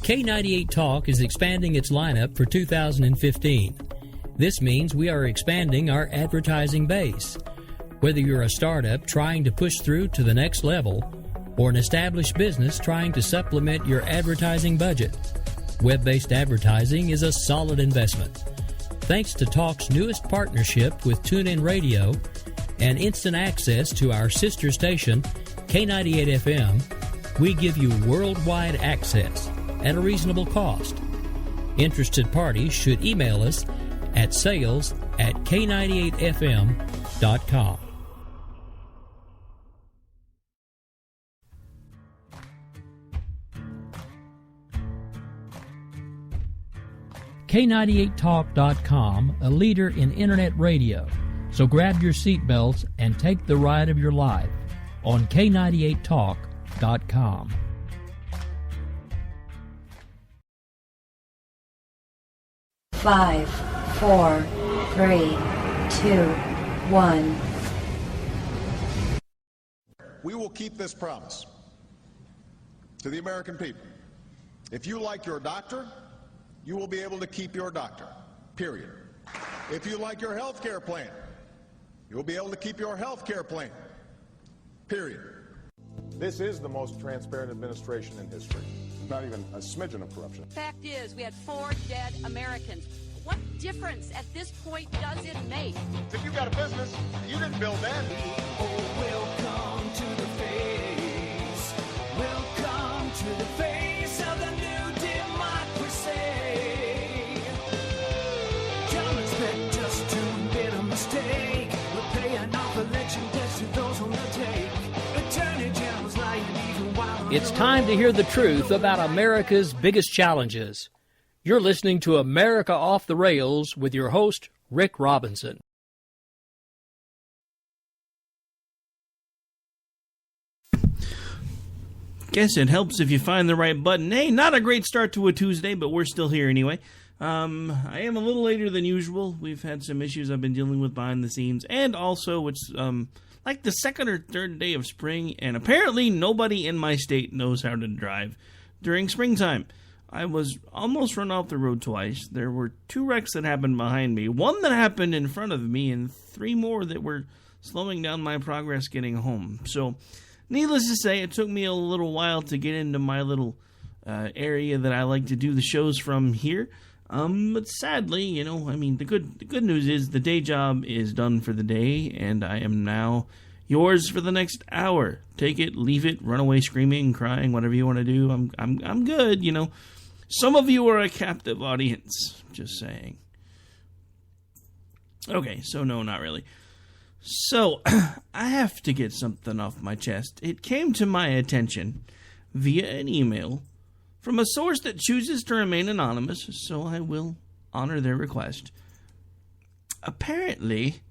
K98 Talk is expanding its lineup for 2015. This means we are expanding our advertising base. Whether you're a startup trying to push through to the next level or an established business trying to supplement your advertising budget, web-based advertising is a solid investment. Thanks to Talk's newest partnership with TuneIn Radio and instant access to our sister station, K98 FM, we give you worldwide access at a reasonable cost. Interested parties should email us at sales@k98fm.com. K98talk.com, a leader in internet radio. So grab your seatbelts and take the ride of your life on K98talk.com. Five, 4, 3, 2, 1. We will keep this promise to the American people. If you like your doctor, you will be able to keep your doctor, period. If you like your health care plan, you will be able to keep your health care plan, period. This is the most transparent administration in history. Not even a smidgen of corruption. Fact is, we had 4 dead Americans. What difference at this point does it make? If you got a business, you didn't build that. Oh, welcome to the face. Welcome to the face of the new democracy. Don't expect us to admit a mistake. We're paying off election debts to those on the take. Attorney General's lying even while... It's time to hear the truth about America's biggest challenges. You're listening to America Off the Rails with your host, Rick Robinson. Guess it helps if you find the right button. Hey, not a great start to a Tuesday, but we're still here anyway. I am a little later than usual. We've had some issues I've been dealing with behind the scenes, and also it's like the second or third day of spring, and apparently nobody in my state knows how to drive during springtime. I was almost run off the road twice. There were 2 wrecks that happened behind me, 1 that happened in front of me, and 3 more that were slowing down my progress getting home. So, needless to say, it took me a little while to get into my little area that I like to do the shows from here. But sadly, the good news is the day job is done for the day, and I am now yours for the next hour. Take it, leave it, run away screaming, crying, whatever you want to do. I'm good, Some of you are a captive audience, just saying. Okay, so no, not really. So, I have to get something off my chest. It came to my attention via an email from a source that chooses to remain anonymous, so I will honor their request. Apparently,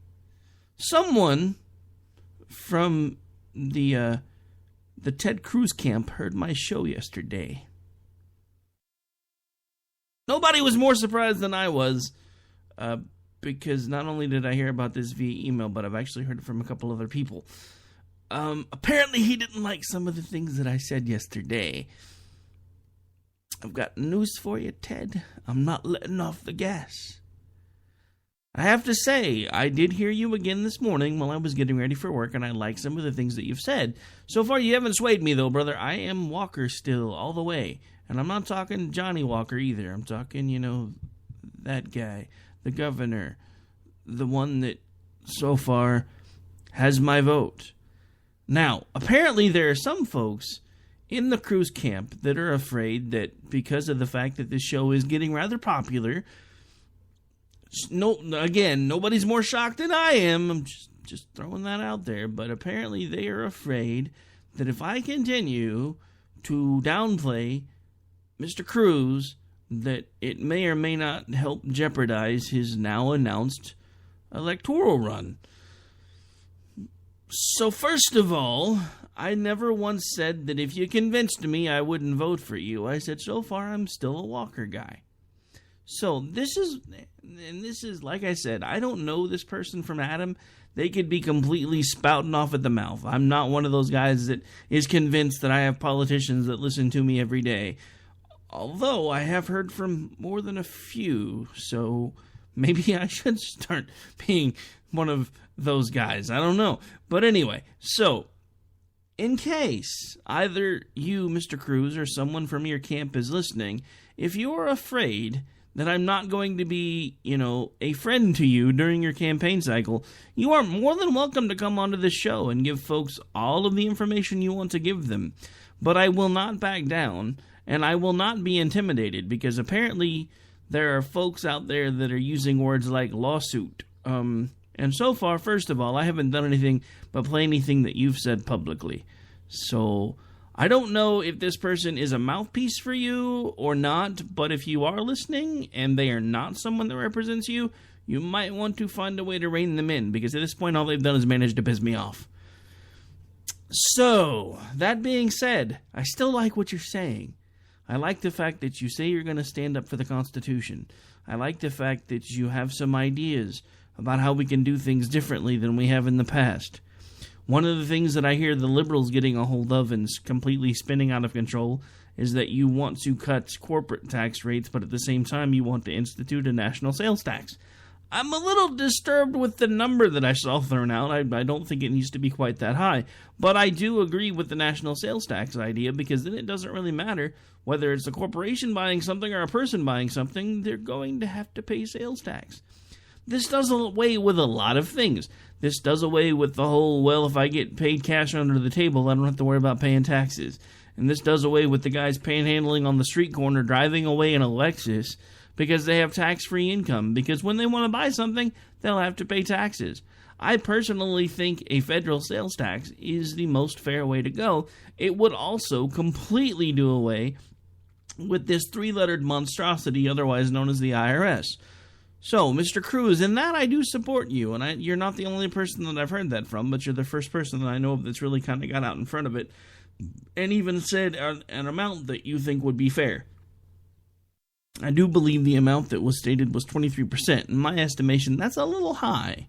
someone from the Ted Cruz camp heard my show yesterday. Nobody was more surprised than I was, because not only did I hear about this via email, but I've actually heard it from a couple other people. Apparently he didn't like some of the things that I said yesterday. I've got news for you, Ted. I'm not letting off the gas. I have to say, I did hear you again this morning while I was getting ready for work, and I like some of the things that you've said. So far, you haven't swayed me, though, brother. I am Walker still, all the way. And I'm not talking Johnny Walker either. I'm talking, that guy, the governor, the one that so far has my vote. Now, apparently there are some folks in the Cruz camp that are afraid that because of the fact that this show is getting rather popular, nobody's more shocked than I am. I'm just throwing that out there. But apparently they are afraid that if I continue to downplay Mr. Cruz, that it may or may not help jeopardize his now announced electoral run. So first of all, I never once said that if you convinced me I wouldn't vote for you. I said so far I'm still a Walker guy. So this is, like I said, I don't know this person from Adam. They could be completely spouting off at the mouth. I'm not one of those guys that is convinced that I have politicians that listen to me every day. Although I have heard from more than a few, so maybe I should start being one of those guys. I don't know. But anyway, so in case either you, Mr. Cruz, or someone from your camp is listening, if you're afraid that I'm not going to be, a friend to you during your campaign cycle, you are more than welcome to come onto this show and give folks all of the information you want to give them. But I will not back down, and I will not be intimidated, because apparently there are folks out there that are using words like lawsuit. And so far, first of all, I haven't done anything but play anything that you've said publicly. So I don't know if this person is a mouthpiece for you or not, but if you are listening and they are not someone that represents you, you might want to find a way to rein them in, because at this point all they've done is manage to piss me off. So, that being said, I still like what you're saying. I like the fact that you say you're going to stand up for the Constitution. I like the fact that you have some ideas about how we can do things differently than we have in the past. One of the things that I hear the liberals getting a hold of and completely spinning out of control is that you want to cut corporate tax rates, but at the same time you want to institute a national sales tax. I'm a little disturbed with the number that I saw thrown out. I don't think it needs to be quite that high. But I do agree with the national sales tax idea, because then it doesn't really matter whether it's a corporation buying something or a person buying something. They're going to have to pay sales tax. This does away with a lot of things. This does away with the whole, well, if I get paid cash under the table, I don't have to worry about paying taxes. And this does away with the guys panhandling on the street corner driving away in a Lexus because they have tax-free income. Because when they want to buy something, they'll have to pay taxes. I personally think a federal sales tax is the most fair way to go. It would also completely do away with this three-lettered monstrosity otherwise known as the IRS. So, Mr. Cruz, in that I do support you, and you're not the only person that I've heard that from, but you're the first person that I know of that's really kind of got out in front of it and even said an amount that you think would be fair. I do believe the amount that was stated was 23%. In my estimation, that's a little high,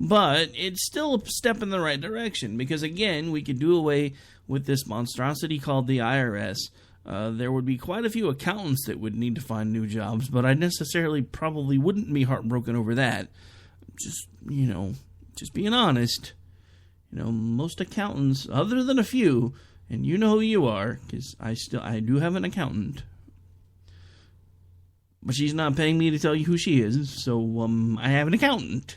but it's still a step in the right direction, because, again, we could do away with this monstrosity called the IRS. There would be quite a few accountants that would need to find new jobs, but I necessarily probably wouldn't be heartbroken over that. Just being honest. Most accountants, other than a few, and you know who you are, because I do have an accountant, but she's not paying me to tell you who she is, so I have an accountant.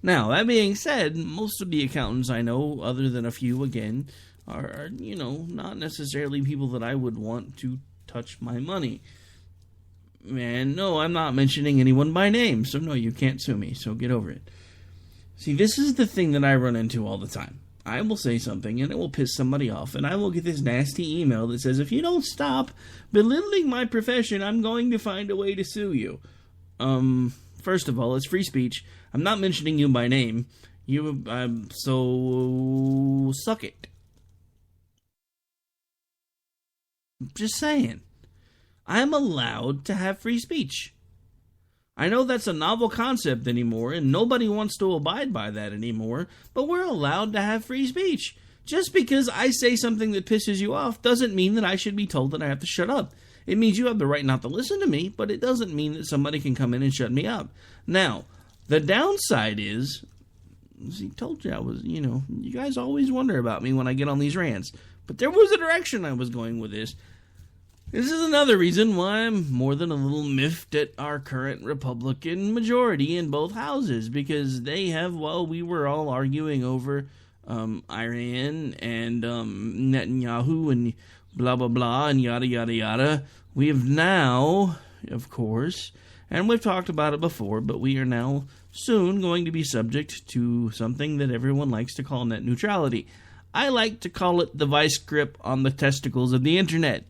Now, that being said, most of the accountants I know, other than a few, again, are not necessarily people that I would want to touch my money. And no, I'm not mentioning anyone by name, so no, you can't sue me, so get over it. See, this is the thing that I run into all the time. I will say something, and it will piss somebody off, and I will get this nasty email that says, if you don't stop belittling my profession, I'm going to find a way to sue you. First of all, it's free speech. I'm not mentioning you by name. So suck it. Just saying. I'm allowed to have free speech. I know that's a novel concept anymore, and nobody wants to abide by that anymore, but we're allowed to have free speech. Just because I say something that pisses you off doesn't mean that I should be told that I have to shut up. It means you have the right not to listen to me, but it doesn't mean that somebody can come in and shut me up. Now, the downside is, see, told you I was, you guys always wonder about me when I get on these rants, but there was a direction I was going with this. This is another reason why I'm more than a little miffed at our current Republican majority in both houses, because they have, while we were all arguing over Iran and Netanyahu and blah, blah, blah, and yada, yada, yada, we have now, of course, and we've talked about it before, but we are now soon going to be subject to something that everyone likes to call net neutrality. I like to call it the vice grip on the testicles of the internet,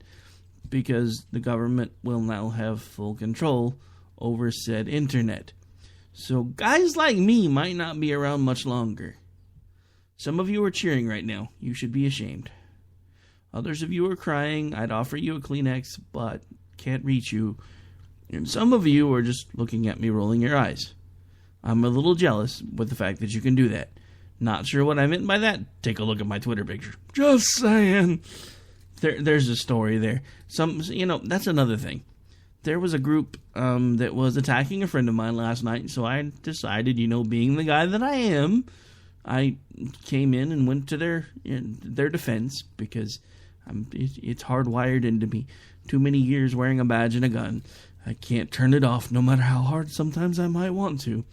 because the government will now have full control over said internet. So guys like me might not be around much longer. Some of you are cheering right now. You should be ashamed. Others of you are crying. I'd offer you a Kleenex, but can't reach you. And some of you are just looking at me rolling your eyes. I'm a little jealous with the fact that you can do that. Not sure what I meant by that? Take a look at my Twitter picture. Just saying. there's a story there. That's another thing. There was a group that was attacking a friend of mine last night, so I decided, being the guy that I am, I came in and went to their defense because it's hardwired into me. Too many years wearing a badge and a gun. I can't turn it off no matter how hard sometimes I might want to.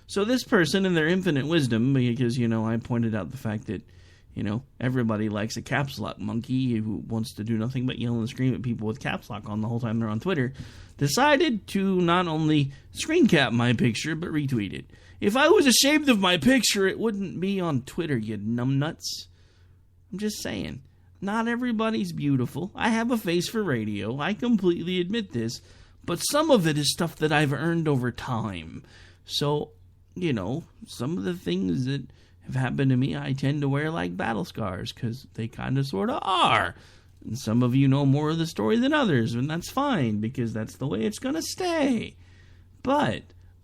So this person, in their infinite wisdom, because, I pointed out the fact that, everybody likes a caps lock monkey who wants to do nothing but yell and scream at people with caps lock on the whole time they're on Twitter, decided to not only screen cap my picture, but retweet it. If I was ashamed of my picture, it wouldn't be on Twitter, you numbnuts. I'm just saying. Not everybody's beautiful. I have a face for radio. I completely admit this. But some of it is stuff that I've earned over time. So, some of the things that have happened to me, I tend to wear like battle scars, because they kind of sort of are. And some of you know more of the story than others, and that's fine, because that's the way it's going to stay. But,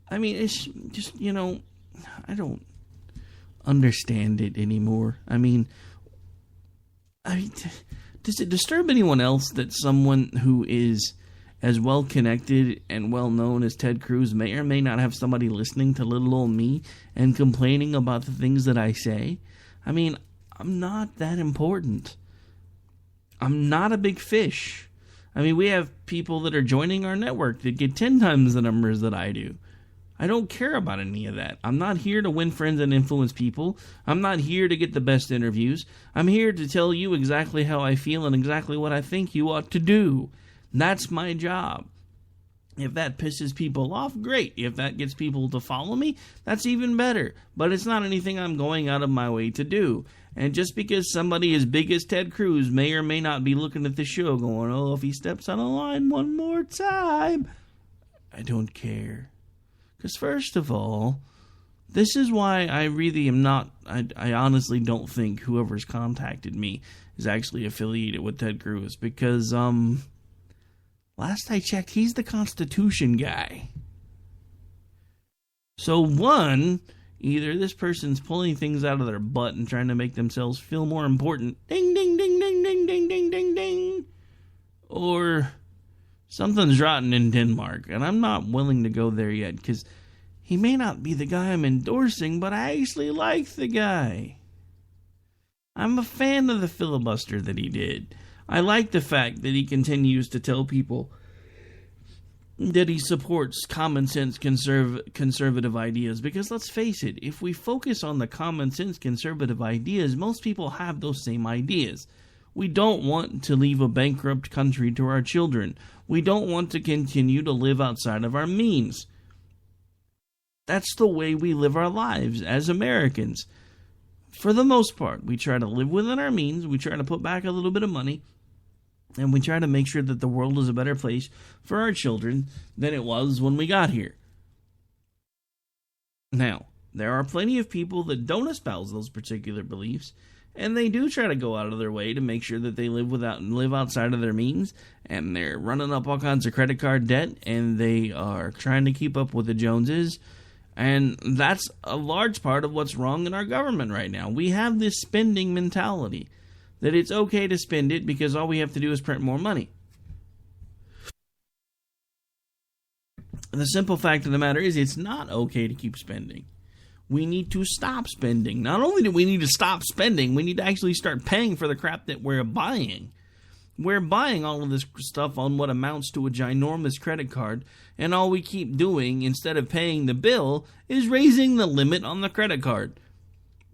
it's just, I don't understand it anymore. Does it disturb anyone else that someone who is as well connected and well known as Ted Cruz may or may not have somebody listening to little old me and complaining about the things that I say? I'm not that important. I'm not a big fish. We have people that are joining our network that get 10 times the numbers that I do. I don't care about any of that. I'm not here to win friends and influence people. I'm not here to get the best interviews. I'm here to tell you exactly how I feel and exactly what I think you ought to do. That's my job. If that pisses people off, great. If that gets people to follow me, that's even better. But it's not anything I'm going out of my way to do. And just because somebody as big as Ted Cruz may or may not be looking at the show going, oh, if he steps on a line one more time, I don't care. Because first of all, this is why I really am not, I honestly don't think whoever's contacted me is actually affiliated with Ted Cruz. Because, last I checked, he's the Constitution guy. So one, either this person's pulling things out of their butt and trying to make themselves feel more important, ding, ding, ding, ding, ding, ding, ding, ding, ding, or something's rotten in Denmark, and I'm not willing to go there yet, because he may not be the guy I'm endorsing, but I actually like the guy. I'm a fan of the filibuster that he did. I like the fact that he continues to tell people that he supports common sense conservative ideas, because let's face it, if we focus on the common sense conservative ideas, most people have those same ideas. We don't want to leave a bankrupt country to our children. We don't want to continue to live outside of our means. That's the way we live our lives as Americans. For the most part, we try to live within our means, we try to put back a little bit of money, and we try to make sure that the world is a better place for our children than it was when we got here. Now, there are plenty of people that don't espouse those particular beliefs, and they do try to go out of their way to make sure that they live outside of their means, and they're running up all kinds of credit card debt, and they are trying to keep up with the Joneses. And that's a large part of what's wrong in our government right now. We have this spending mentality, that it's okay to spend it because all we have to do is print more money. The simple fact of the matter is it's not okay to keep spending. We need to stop spending. Not only do we need to stop spending, we need to actually start paying for the crap that we're buying. We're buying all of this stuff on what amounts to a ginormous credit card, and all we keep doing, instead of paying the bill, is raising the limit on the credit card.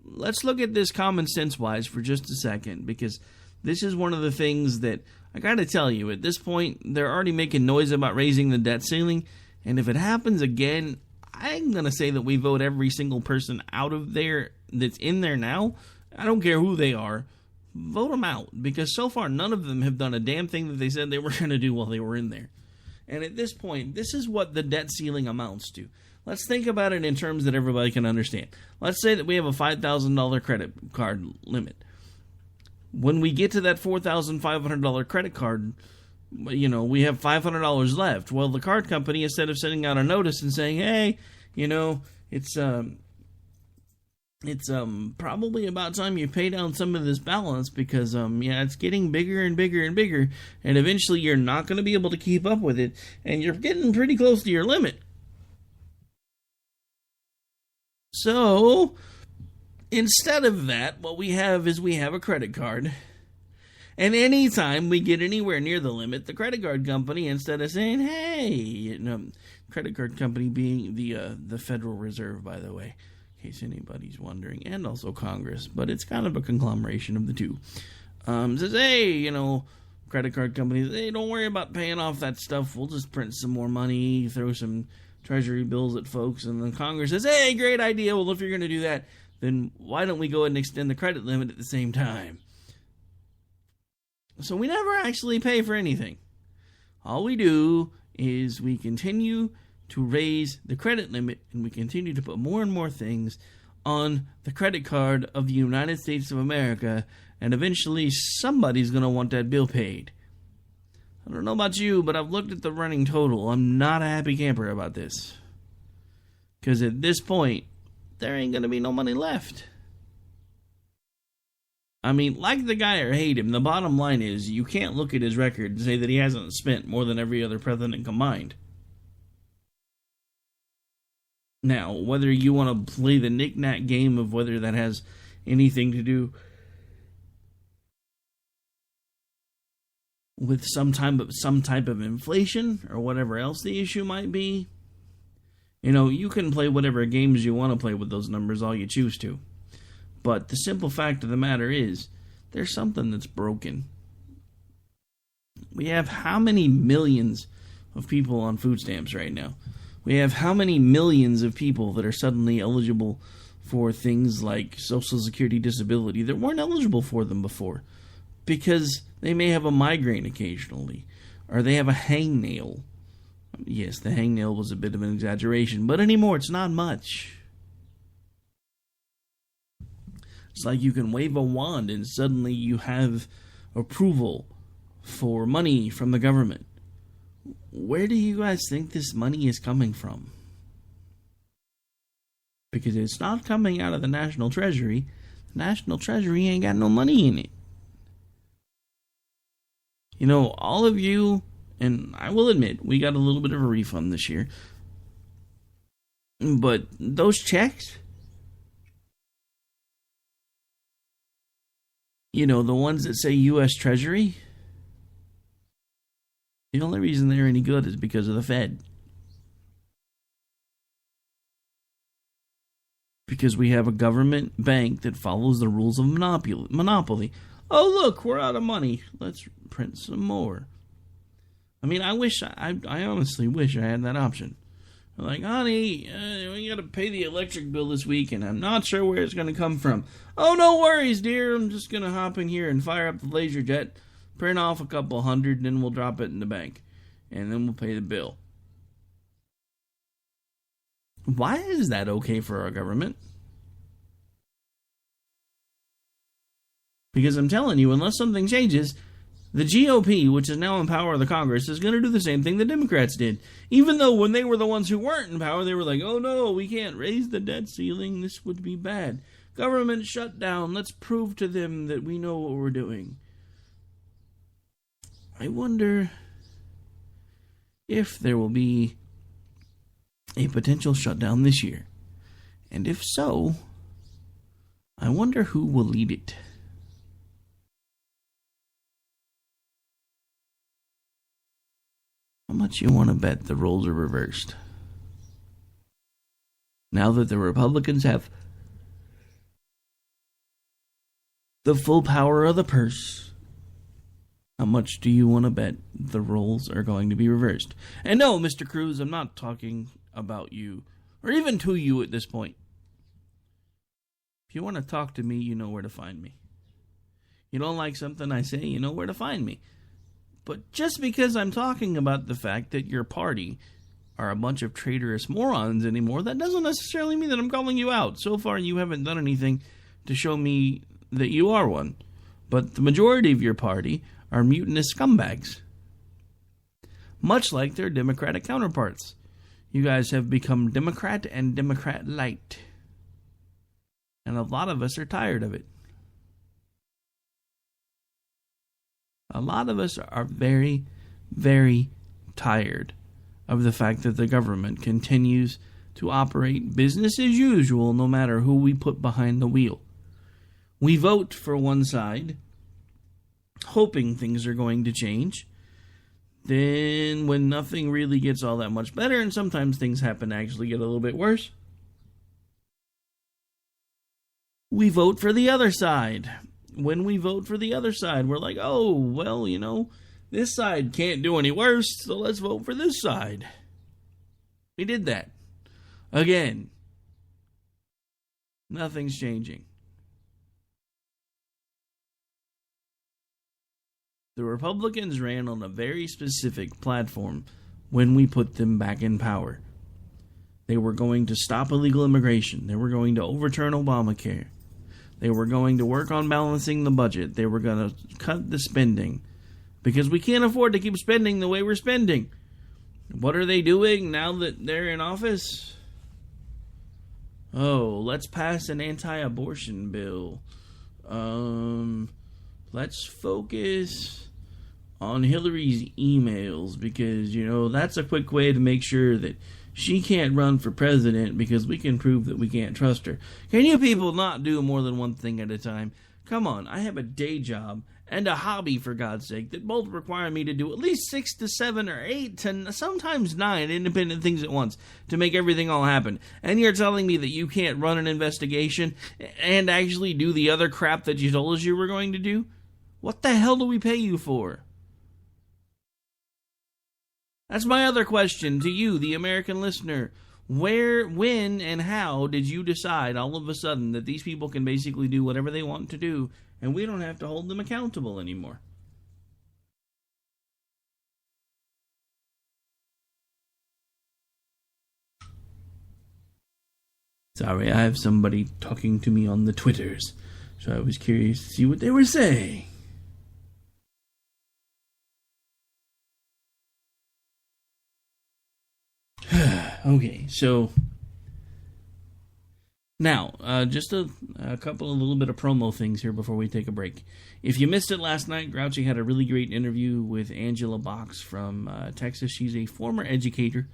Let's look at this common sense-wise for just a second, because this is one of the things that, I gotta tell you, at this point, they're already making noise about raising the debt ceiling, and if it happens again, I'm gonna say that we vote every single person out of there that's in there now. I don't care who they are. Vote them out, because so far none of them have done a damn thing that they said they were going to do while they were in there. And at this point, this is what the debt ceiling amounts to. Let's think about it in terms that everybody can understand. Let's say that we have a $5,000 credit card limit. When we get to that $4,500 credit card, we have $500 left. Well, the card company, instead of sending out a notice and saying, hey, it's it's probably about time you pay down some of this balance because it's getting bigger and bigger and bigger, and eventually you're not going to be able to keep up with it, and you're getting pretty close to your limit. So instead of that, what we have is we have a credit card. And anytime we get anywhere near the limit, the credit card company, instead of saying, hey, credit card company being the Federal Reserve, by the way, in case anybody's wondering, and also Congress, but it's kind of a conglomeration of the two, says, hey, credit card companies, hey, don't worry about paying off that stuff. We'll just print some more money, throw some treasury bills at folks, and then Congress says, hey, great idea. Well, if you're going to do that, then why don't we go ahead and extend the credit limit at the same time? So we never actually pay for anything. All we do is we continue to raise the credit limit, and we continue to put more and more things on the credit card of the United States of America, and eventually somebody's going to want that bill paid. I don't know about you, but I've looked at the running total. I'm not a happy camper about this. Because at this point, there ain't going to be no money left. I mean, like the guy or hate him, the bottom line is you can't look at his record and say that he hasn't spent more than every other president combined. Now, whether you want to play the knick-knack game of whether that has anything to do with some type of inflation or whatever else the issue might be, you can play whatever games you want to play with those numbers all you choose to. But the simple fact of the matter is, there's something that's broken. We have how many millions of people on food stamps right now? We have how many millions of people that are suddenly eligible for things like Social Security disability that weren't eligible for them before? Because they may have a migraine occasionally, or they have a hangnail. Yes, the hangnail was a bit of an exaggeration, but anymore it's not much. It's like you can wave a wand and suddenly you have approval for money from the government. Where do you guys think this money is coming from? Because it's not coming out of the National Treasury. The National Treasury ain't got no money in it. All of you, and I will admit, we got a little bit of a refund this year. But those checks, the ones that say U.S. Treasury, the only reason they're any good is because of the Fed. Because we have a government bank that follows the rules of monopoly. Oh, look, we're out of money. Let's print some more. I mean, I honestly wish I had that option. I'm like, honey, we got to pay the electric bill this week, and I'm not sure where it's going to come from. Oh, no worries, dear. I'm just going to hop in here and fire up the laser jet, print off a couple hundred, and then we'll drop it in the bank. And then we'll pay the bill. Why is that okay for our government? Because I'm telling you, unless something changes, the GOP, which is now in power of the Congress, is going to do the same thing the Democrats did. Even though when they were the ones who weren't in power, they were like, oh no, we can't raise the debt ceiling. This would be bad. Government shut down. Let's prove to them that we know what we're doing. I wonder if there will be a potential shutdown this year. And if so, I wonder who will lead it. How much you want to bet the roles are reversed? Now that the Republicans have the full power of the purse, how much do you want to bet the roles are going to be reversed? And no, Mr. Cruz, I'm not talking about you, or even to you at this point. If you want to talk to me, you know where to find me. You don't like something I say, you know where to find me. But just because I'm talking about the fact that your party are a bunch of traitorous morons anymore, that doesn't necessarily mean that I'm calling you out. So far, you haven't done anything to show me that you are one. But the majority of your party are mutinous scumbags. Much like their Democratic counterparts. You guys have become Democrat and Democrat light. And a lot of us are tired of it. A lot of us are very, very tired of the fact that the government continues to operate business as usual no matter who we put behind the wheel. We vote for one side, hoping things are going to change. Then when nothing really gets all that much better, and sometimes things happen to actually get a little bit worse, we vote for the other side. When we vote for the other side, we're like, oh, well, this side can't do any worse, so let's vote for this side. We did that. Again. Nothing's changing. The Republicans ran on a very specific platform when we put them back in power. They were going to stop illegal immigration. They were going to overturn Obamacare. They were going to work on balancing the budget. They were going to cut the spending. Because we can't afford to keep spending the way we're spending. What are they doing now that they're in office? Oh, let's pass an anti-abortion bill. Let's focus on Hillary's emails because, that's a quick way to make sure that she can't run for president because we can prove that we can't trust her. Can you people not do more than one thing at a time? Come on, I have a day job and a hobby, for God's sake, that both require me to do at least 6 to 7 or 8 to sometimes 9 independent things at once to make everything all happen. And you're telling me that you can't run an investigation and actually do the other crap that you told us you were going to do? What the hell do we pay you for? That's my other question to you, the American listener. Where, when, and how did you decide all of a sudden that these people can basically do whatever they want to do and we don't have to hold them accountable anymore? Sorry, I have somebody talking to me on the Twitters, so I was curious to see what they were saying. Okay, so now, just a couple of little bit of promo things here before we take a break. If you missed it last night, Grouchy had a really great interview with Angela Box from Texas. She's a former educator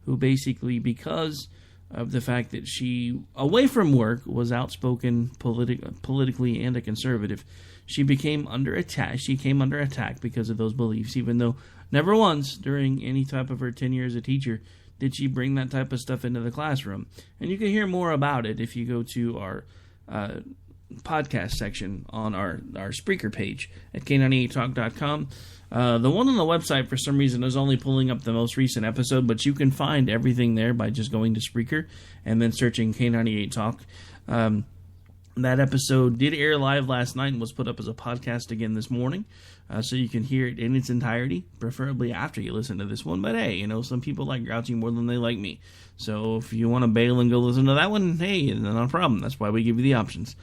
who basically, because of the fact that she, away from work, was outspoken politically and a conservative, she became under attack. She came under attack because of those beliefs, even though never once during any type of her tenure as a teacher did she bring that type of stuff into the classroom. And you can hear more about it if you go to our podcast section on our Spreaker page at K98talk.com. The one on the website, for some reason, is only pulling up the most recent episode, but you can find everything there by just going to Spreaker and then searching K98 Talk. That episode did air live last night and was put up as a podcast again this morning, so you can hear it in its entirety, preferably after you listen to this one. But hey, some people like Grouchy more than they like me. So if you want to bail and go listen to that one, hey, not a problem. That's why we give you the options.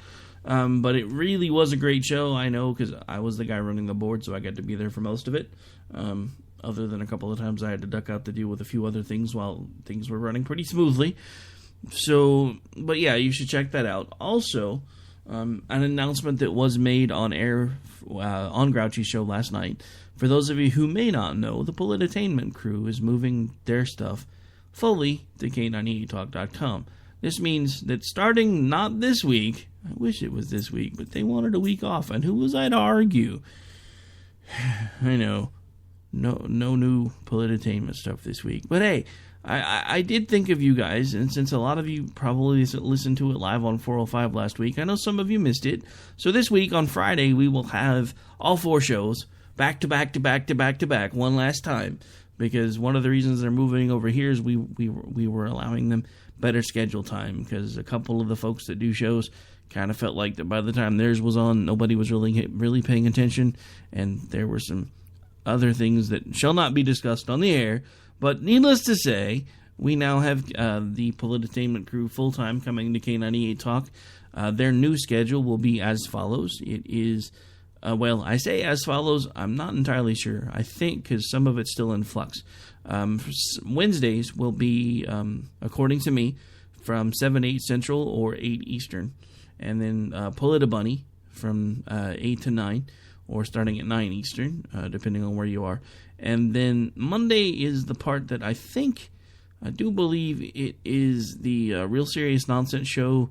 But it really was a great show, I know, because I was the guy running the board, so I got to be there for most of it. Other than a couple of times I had to duck out to deal with a few other things while things were running pretty smoothly. So, but yeah, you should check that out. Also, an announcement that was made on air on Grouchy's show last night. For those of you who may not know, the Politainment crew is moving their stuff fully to K98talk.com. This means that starting not this week, I wish it was this week, but they wanted a week off, and who was I to argue? I know, no new Politainment stuff this week, but hey, I did think of you guys, and since a lot of you probably listened to it live on 405 last week, I know some of you missed it. So this week on Friday, we will have all 4 shows back to back to back to back to back one last time, because one of the reasons they're moving over here is we were allowing them better schedule time, because a couple of the folks that do shows kind of felt like that by the time theirs was on, nobody was really paying attention, and there were some other things that shall not be discussed on the air. But needless to say, we now have the Politainment crew full-time coming to K98 Talk. Their new schedule will be as follows. It is, I say as follows. I'm not entirely sure. I think because some of it's still in flux. Wednesdays will be, according to me, from 7, 8 Central or 8 Eastern. and then Pull It a Bunny from 8 to 9, or starting at 9 Eastern, depending on where you are. And then Monday is the part that I do believe it is the Real Serious Nonsense Show,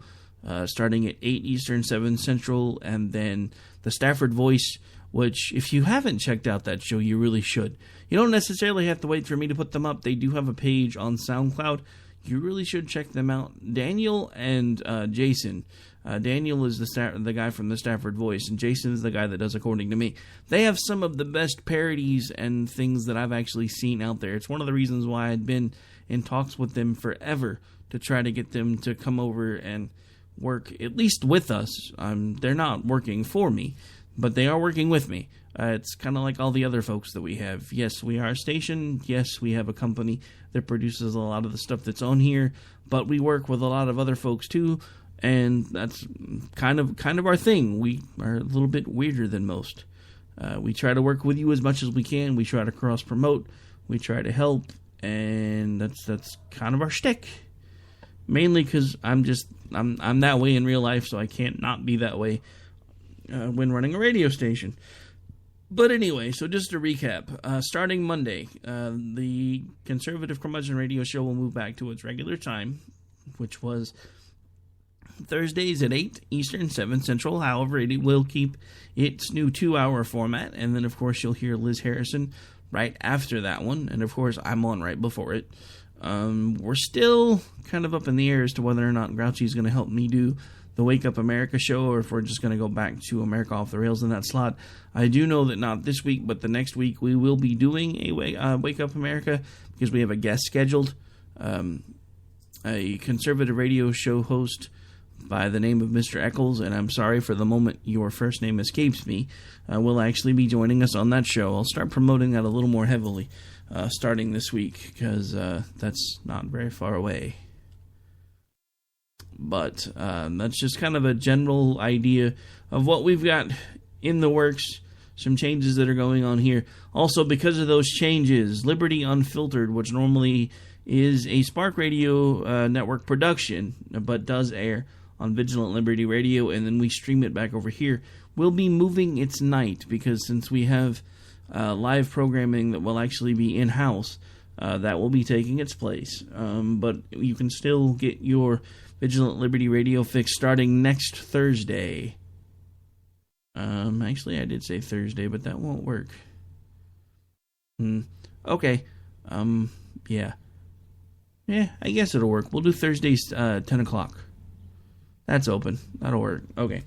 starting at 8 Eastern, 7 Central, and then the Stafford Voice, which, if you haven't checked out that show, you really should. You don't necessarily have to wait for me to put them up. They do have a page on SoundCloud. You really should check them out. Daniel and Jason. Daniel is the guy from the Stafford Voice, and Jason is the guy that does According to Me. They have some of the best parodies and things that I've actually seen out there. It's one of the reasons why I'd been in talks with them forever to try to get them to come over and work at least with us. They're not working for me, but they are working with me. It's kind of like all the other folks that we have. Yes, we are a station. Yes, we have a company that produces a lot of the stuff that's on here, but we work with a lot of other folks too, and that's kind of our thing. We are a little bit weirder than most. We try to work with you as much as we can. We try to cross promote. We try to help, and that's kind of our shtick. Mainly because I'm that way in real life, so I can't not be that way when running a radio station. But anyway, so just to recap, starting Monday, the Conservative Curmudgeon Radio Show will move back to its regular time, which was Thursdays at 8 Eastern, 7 Central. However, it will keep its new 2-hour format, and then, of course, you'll hear Liz Harrison right after that one, and, of course, I'm on right before it. We're still kind of up in the air as to whether or not Grouchy's going to help me do the Wake Up America show, or if we're just going to go back to America Off the Rails in that slot. I do know that not this week, but the next week we will be doing a Wake Up America, because we have a guest scheduled, a conservative radio show host by the name of Mr. Eccles, and I'm sorry for the moment your first name escapes me, will actually be joining us on that show. I'll start promoting that a little more heavily starting this week, because that's not very far away. But that's just kind of a general idea of what we've got in the works, some changes that are going on here. Also, because of those changes, Liberty Unfiltered, which normally is a Spark Radio network production, but does air on Vigilant Liberty Radio, and then we stream it back over here, will be moving its night, because since we have live programming that will actually be in-house, that will be taking its place. But you can still get your Vigilant Liberty Radio fix starting next Thursday. Actually, I did say Thursday, but that won't work. Okay. Yeah. Yeah, I guess it'll work. We'll do Thursdays, 10 o'clock. That's open. That'll work. Okay.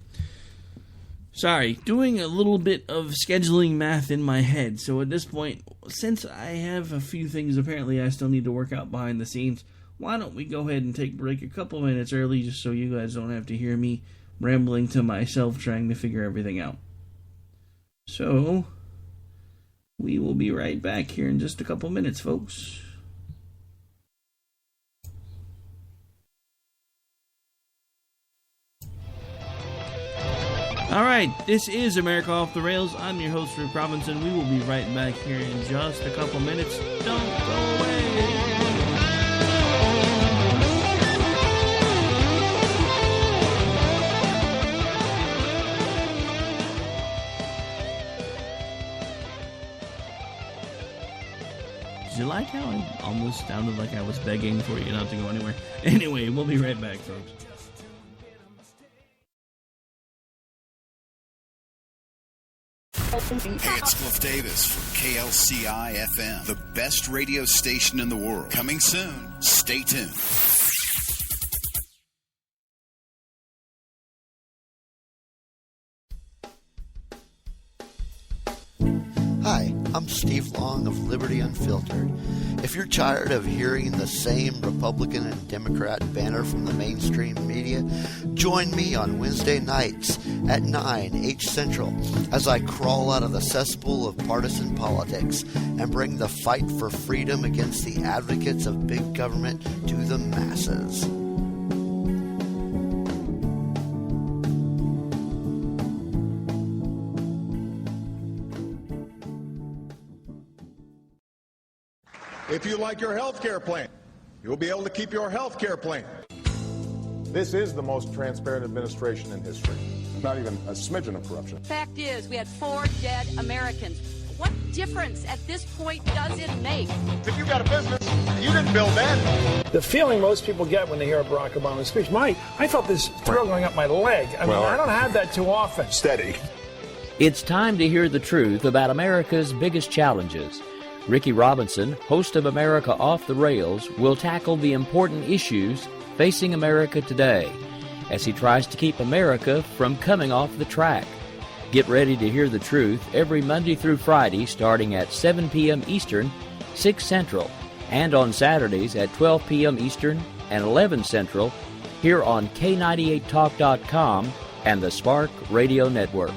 Sorry, doing a little bit of scheduling math in my head. So at this point, since I have a few things apparently I still need to work out behind the scenes, why don't we go ahead and take break a couple minutes early, just so you guys don't have to hear me rambling to myself trying to figure everything out. So, we will be right back here in just a couple minutes, folks. Alright, this is America Off the Rails. I'm your host, Rick Robinson. We will be right back here in just a couple minutes. Don't go away! Did you like how I almost sounded like I was begging for you not to go anywhere? Anyway, we'll be right back, folks. Hey, it's Cliff Davis from KLCI FM, the best radio station in the world. Coming soon. Stay tuned. Hi, I'm Steve Long of Liberty Unfiltered. If you're tired of hearing the same Republican and Democrat banner from the mainstream media, join me on Wednesday nights at 9 H Central as I crawl out of the cesspool of partisan politics and bring the fight for freedom against the advocates of big government to the masses. If you like your health care plan, you'll be able to keep your health care plan. This is the most transparent administration in history. Not even a smidgen of corruption. Fact is, we had 4 dead Americans. What difference at this point does it make? If you got a business, you didn't build that. The feeling most people get when they hear Barack Obama's speech, I felt this thrill going up my leg. I mean, I don't have that too often. Steady. It's time to hear the truth about America's biggest challenges. Ricky Robinson, host of America Off the Rails, will tackle the important issues facing America today as he tries to keep America from coming off the track. Get ready to hear the truth every Monday through Friday starting at 7 p.m. Eastern, 6 Central, and on Saturdays at 12 p.m. Eastern and 11 Central here on K98Talk.com and the Spark Radio Network.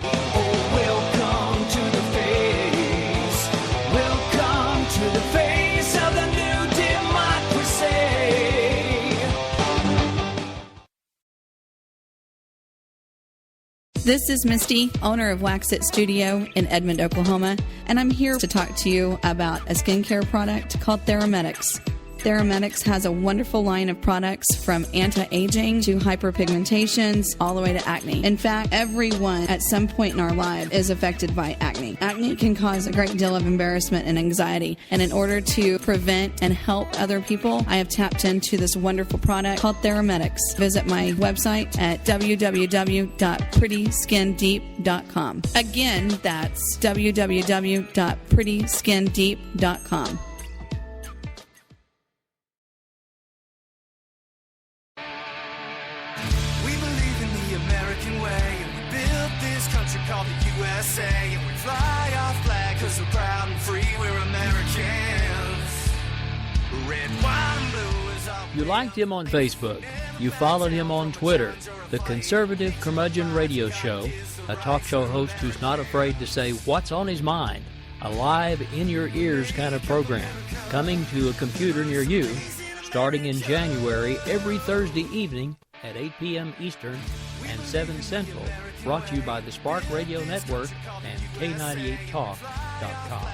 Welcome to the face. Welcome to the face of the new democracy. This is Misty, owner of Wax It Studio in Edmond, Oklahoma, and I'm here to talk to you about a skincare product called Theramedics. Theramedics has a wonderful line of products from anti-aging to hyperpigmentations all the way to acne. In fact, everyone at some point in our life is affected by acne. Acne can cause a great deal of embarrassment and anxiety, and in order to prevent and help other people, I have tapped into this wonderful product called Theramedics. Visit my website at www.prettyskindeep.com. Again, that's www.prettyskindeep.com. Called the USA, and we fly our flag because we're proud and free, we're Americans. Red, white, and blue is all. You liked him on Facebook. You followed him on Twitter. The Conservative Curmudgeon Radio Show, a talk show host who's not afraid to say what's on his mind. A live, in-your-ears kind of program, coming to a computer near you, starting in January every Thursday evening at 8 p.m. Eastern and 7 Central. Brought to you by the Spark Radio Network and K98Talk.com.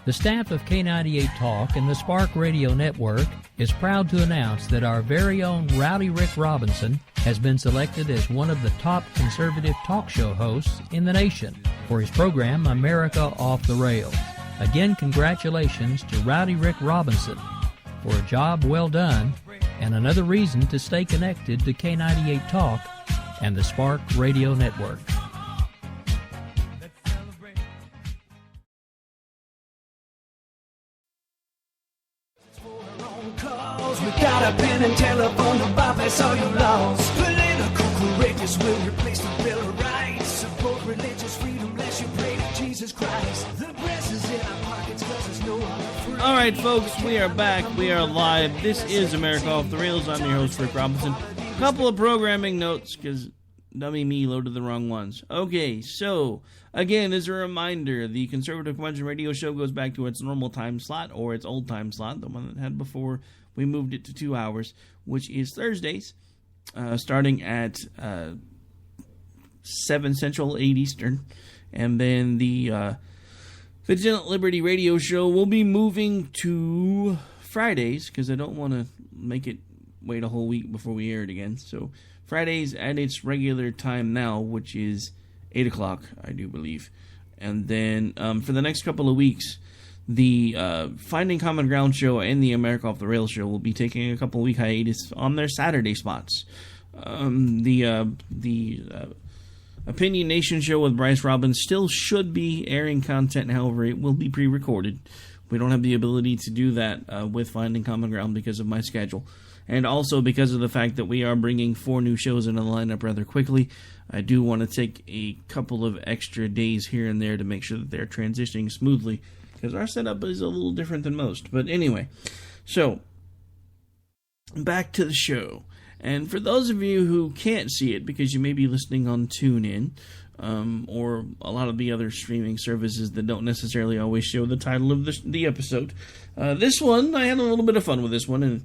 The staff of K98 Talk and the Spark Radio Network is proud to announce that our very own Rowdy Rick Robinson has been selected as one of the top conservative talk show hosts in the nation for his program America Off the Rails. Again, congratulations to Rowdy Rick Robinson for a job well done and another reason to stay connected to K98 Talk and the Spark Radio Network. We got a pen and telephone to bypass all your laws. Political correctness will replace the Bill of Rights. Support religious freedom, bless you, pray to Jesus Christ. The press is in our pockets because there's no other free. All right, folks, we are back. We are live. This is America Off the Rails. I'm your host, Rick Robinson. A couple of programming notes because dummy me loaded the wrong ones. Okay, so again, as a reminder, the Conservative Curmudgeon Radio Show goes back to its normal time slot or its old time slot, the one that it had before we moved it to 2 hours, which is Thursdays, starting at 7 Central, 8 Eastern. And then the Vigilant Liberty Radio Show will be moving to Fridays, because I don't want to make it wait a whole week before we air it again. So Fridays at its regular time now, which is 8 o'clock, I do believe. And then for the next couple of weeks, the Finding Common Ground show and the America Off the Rails show will be taking a couple week hiatus on their Saturday spots. The Opinion Nation show with Bryce Robbins still should be airing content, however, it will be pre-recorded. We don't have the ability to do that with Finding Common Ground because of my schedule. And also because of the fact that we are bringing 4 new shows into the lineup rather quickly, I do want to take a couple of extra days here and there to make sure that they're transitioning smoothly, because our setup is a little different than most. But anyway, so back to the show. And for those of you who can't see it because you may be listening on TuneIn, or a lot of the other streaming services that don't necessarily always show the title of the episode. This one, I had a little bit of fun with this one, and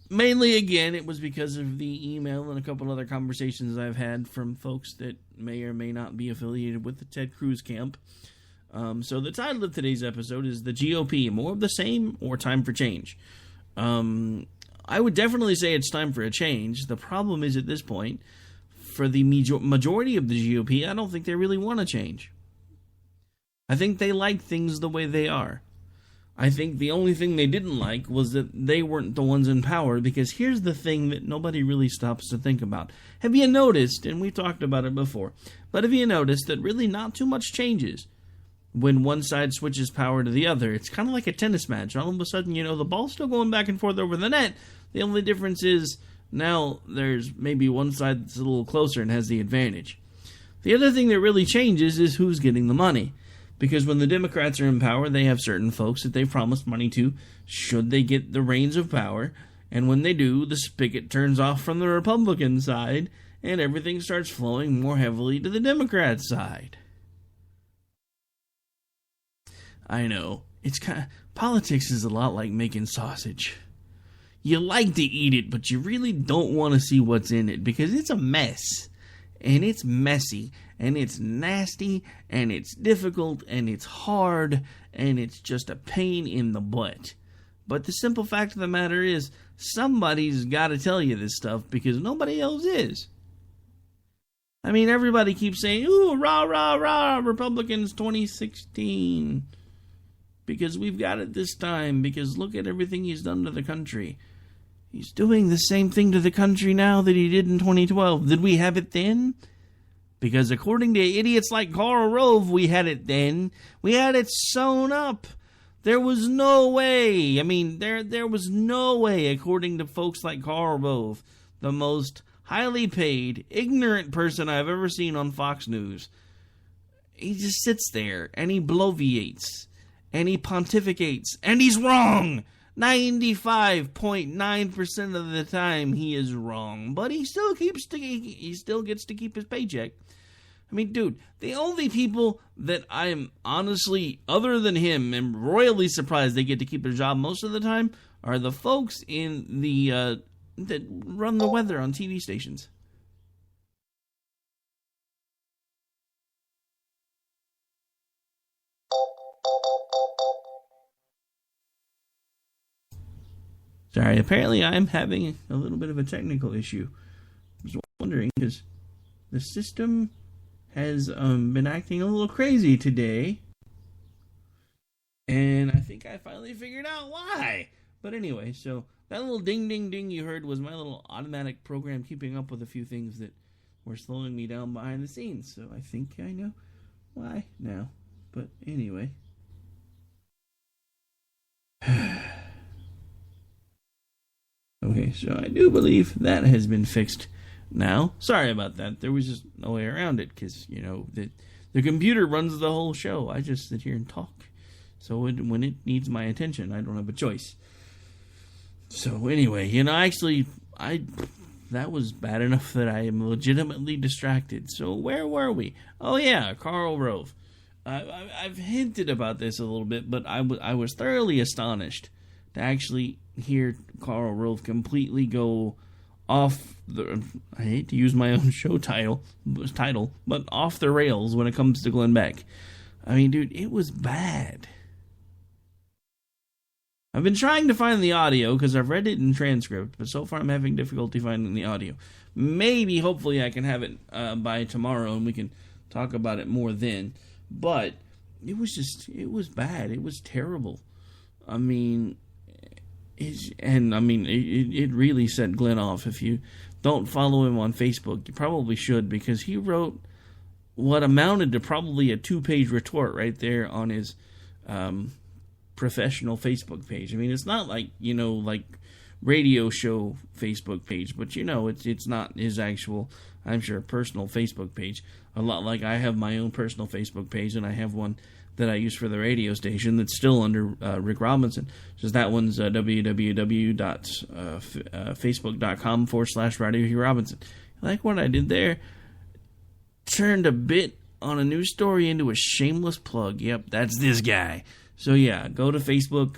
mainly, again, it was because of the email and a couple other conversations I've had from folks that may or may not be affiliated with the Ted Cruz camp. So the title of today's episode is The GOP, More of the Same or Time for Change? I would definitely say it's time for a change. The problem is, at this point, for the majority of the GOP, I don't think they really want to change. I think they like things the way they are. I think the only thing they didn't like was that they weren't the ones in power, because here's the thing that nobody really stops to think about. Have you noticed, and we talked about it before, but have you noticed that really not too much changes when one side switches power to the other? It's kind of like a tennis match. All of a sudden, the ball's still going back and forth over the net. The only difference is now there's maybe one side that's a little closer and has the advantage. The other thing that really changes is who's getting the money. Because when the Democrats are in power, they have certain folks that they've promised money to should they get the reins of power. And when they do, the spigot turns off from the Republican side, and everything starts flowing more heavily to the Democrat side. I know. Politics is a lot like making sausage. You like to eat it, but you really don't want to see what's in it, because it's a mess. And it's messy, and it's nasty, and it's difficult, and it's hard, and it's just a pain in the butt. But the simple fact of the matter is, somebody's got to tell you this stuff, because nobody else is. I mean, everybody keeps saying, ooh, rah, rah, rah, Republicans 2016. Because we've got it this time, because look at everything he's done to the country. He's doing the same thing to the country now that he did in 2012. Did we have it then? Because according to idiots like Karl Rove, we had it then. We had it sewn up. There was no way. I mean, there was no way, according to folks like Karl Rove, the most highly paid, ignorant person I've ever seen on Fox News. He just sits there, and he bloviates, and he pontificates, and he's wrong. 95.9% of the time he is wrong, but he still gets to keep his paycheck. I mean, dude, the only people that I'm honestly, other than him, am royally surprised they get to keep their job most of the time are the folks in the that run the weather on TV stations. Sorry, apparently I'm having a little bit of a technical issue. I was wondering, because the system has been acting a little crazy today. And I think I finally figured out why. But anyway, so that little ding, ding, ding you heard was my little automatic program keeping up with a few things that were slowing me down behind the scenes. So I think I know why now. But anyway. Okay, so I do believe that has been fixed now. Sorry about that. There was just no way around it, because, the computer runs the whole show. I just sit here and talk. So when it needs my attention, I don't have a choice. So anyway, that was bad enough that I am legitimately distracted. So where were we? Oh yeah, Karl Rove. I've hinted about this a little bit, but I was thoroughly astonished to actually hear Karl Rove completely go off the, I hate to use my own show title, but off the rails when it comes to Glenn Beck. I mean, dude, it was bad. I've been trying to find the audio because I've read it in transcript, but so far I'm having difficulty finding the audio. Maybe, hopefully, I can have it by tomorrow and we can talk about it more then. But it was bad. It was terrible. I mean, it really set Glenn off. If you don't follow him on Facebook, you probably should, because he wrote what amounted to probably a 2-page retort right there on his professional Facebook page. I mean, it's not like, like radio show Facebook page, but it's not his actual, I'm sure, personal Facebook page. A lot like I have my own personal Facebook page, and I have one that I use for the radio station that's still under Rick Robinson. Just that one's www.facebook.com/Radio Hugh Robinson. Like what I did there? turned a bit on a news story into a shameless plug. Yep, that's this guy. So yeah, go to Facebook,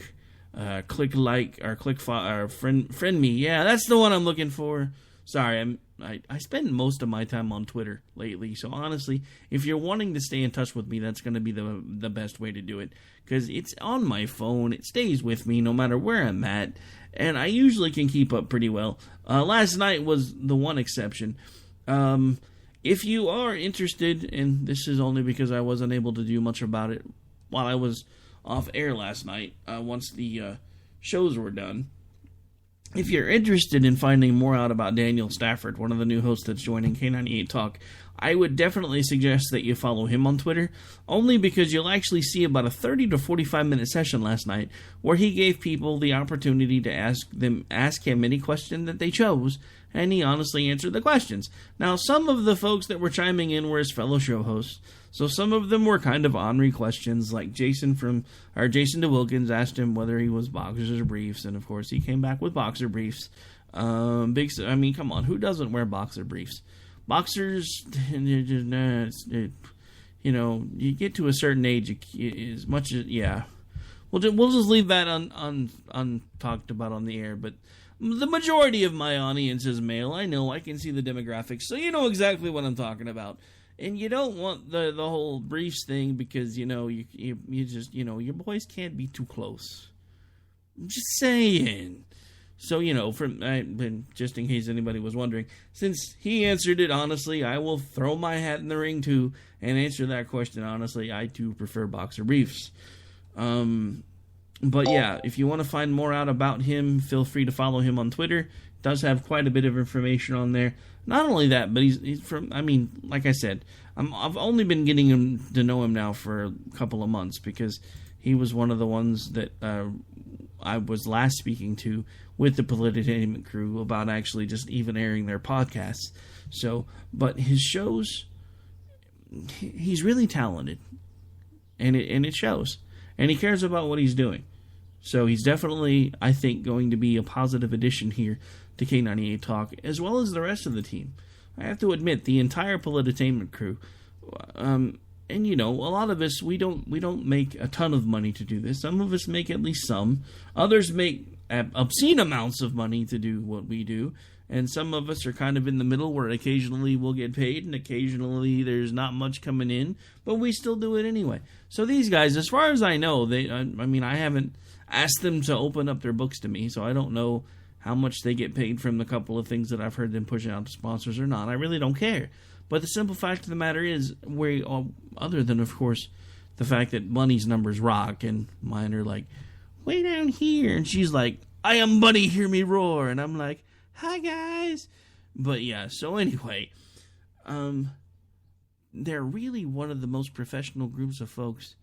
click like, or friend me. Yeah, that's the one I'm looking for. Sorry, I spend most of my time on Twitter lately, so honestly, if you're wanting to stay in touch with me, that's going to be the best way to do it, because it's on my phone, it stays with me no matter where I'm at, and I usually can keep up pretty well. Last night was the one exception. If you are interested, and this is only because I wasn't able to do much about it while I was off air last night, once the shows were done, if you're interested in finding more out about Daniel Stafford, one of the new hosts that's joining K98 Talk, I would definitely suggest that you follow him on Twitter, only because you'll actually see about a 30 to 45 minute session last night where he gave people the opportunity to ask him any question that they chose, and he honestly answered the questions. Now, some of the folks that were chiming in were his fellow show hosts, so some of them were kind of ornery questions, like Jason DeWilkins asked him whether he was boxers or briefs, and of course he came back with boxer briefs. Come on, who doesn't wear boxer briefs? Boxers, you get to a certain age, as much as, yeah. We'll just leave that untalked about on the air, but the majority of my audience is male. I know, I can see the demographics, so you know exactly what I'm talking about. And you don't want the whole briefs thing because, you just, your boys can't be too close. I'm just saying. So, just in case anybody was wondering, since he answered it honestly, I will throw my hat in the ring too and answer that question honestly. I too prefer boxer briefs. But yeah, if you want to find more out about him, feel free to follow him on Twitter. Does have quite a bit of information on there. Not only that, but he's from, like I said, I've only been getting him to know him now for a couple of months because he was one of the ones that I was last speaking to with the Politictainment crew about actually just even airing their podcasts. So, but his shows, he's really talented, and it shows, and he cares about what he's doing. So he's definitely, I think, going to be a positive addition here to K98 Talk, as well as the rest of the team. I have to admit, the entire Politictainment crew, and a lot of us, we don't make a ton of money to do this. Some of us make at least some. Others make obscene amounts of money to do what we do. And some of us are kind of in the middle where occasionally we'll get paid and occasionally there's not much coming in, but we still do it anyway. So these guys, as far as I know, I haven't asked them to open up their books to me, so I don't know how much they get paid from the couple of things that I've heard them pushing out to sponsors or not. I really don't care. But the simple fact of the matter is, other than, of course, the fact that Bunny's numbers rock and mine are like, way down here. And she's like, I am Bunny, hear me roar. And I'm like, hi, guys. But yeah, so anyway, they're really one of the most professional groups of folks,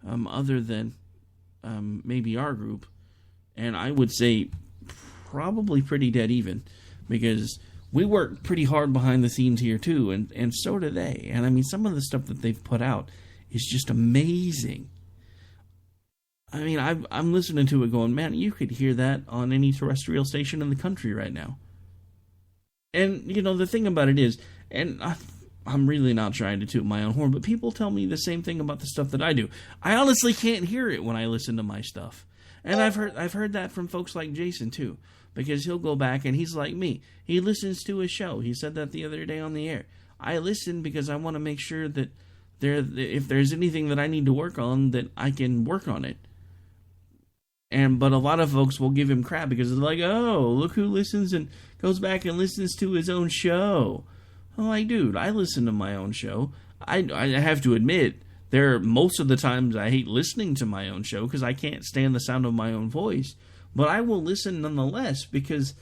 other than maybe our group. And I would say probably pretty dead even, because we work pretty hard behind the scenes here too, and so do they. And some of the stuff that they've put out is just amazing. I'm listening to it going, man, you could hear that on any terrestrial station in the country right now. And, the thing about it is, and I'm really not trying to toot my own horn, but people tell me the same thing about the stuff that I do. I honestly can't hear it when I listen to my stuff. And I've heard that from folks like Jason too, because he'll go back and he's like me. He listens to his show. He said that the other day on the air. I listen because I want to make sure that if there's anything that I need to work on, that I can work on it. But a lot of folks will give him crap because they're like, oh, look who listens and goes back and listens to his own show. I'm like, dude, I listen to my own show. I have to admit, most of the times I hate listening to my own show because I can't stand the sound of my own voice. But I will listen nonetheless, because